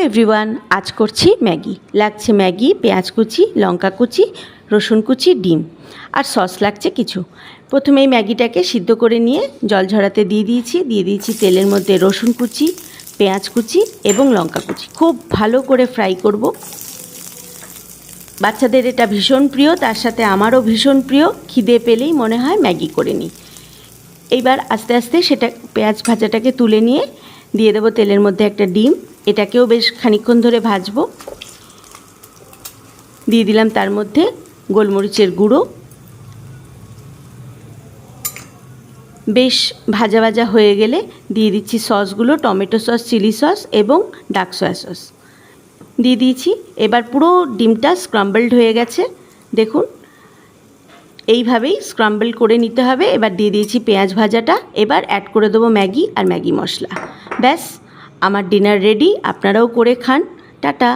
Everyone, আজ করছি Maggi. লাগছে ম্যাগি, পেঁয়াজ কুচি, লঙ্কা কুচি, রসুন কুচি, ডিম আর সস লাগছে কিছু। প্রথমেই ম্যাগিটাকে সিদ্ধ করে নিয়ে জল ঝরাতে দিয়ে দিয়েছি তেলের মধ্যে রসুন কুচি, পেঁয়াজ কুচি এবং লঙ্কা কুচি। খুব ভালো করে ফ্রাই করব। বাচ্চাদের এটা ভীষণ প্রিয়, তার সাথে আমারও ভীষণ প্রিয়। খিদে পেলেই মনে হয় ম্যাগি করে নিই। এইবার আস্তে আস্তে সেটা পেঁয়াজ ভাজাটাকে তুলে নিয়ে দিয়ে দেবো তেলের মধ্যে একটা ডিম। এটাকেও বেশ খানিকক্ষণ ধরে ভাজবো। দিয়ে দিলাম তার মধ্যে গোলমরিচের গুঁড়ো। বেশ ভাজা ভাজা হয়ে গেলে দিয়ে দিচ্ছি সসগুলো, টমেটো সস, চিলি সস এবং ডার্ক সয়া সস দিয়ে দিয়েছি। এবার পুরো ডিমটা স্ক্রাম্বলড হয়ে গেছে, দেখুন এইভাবেই স্ক্রাম্বল করে নিতে হবে। এবার দিয়ে দিয়েছি পেঁয়াজ ভাজাটা। এবার অ্যাড করে দেবো ম্যাগি আর ম্যাগি মশলা। ব্যাস, আমার ডিনার রেডি। আপনারাও করে খান। টাটা।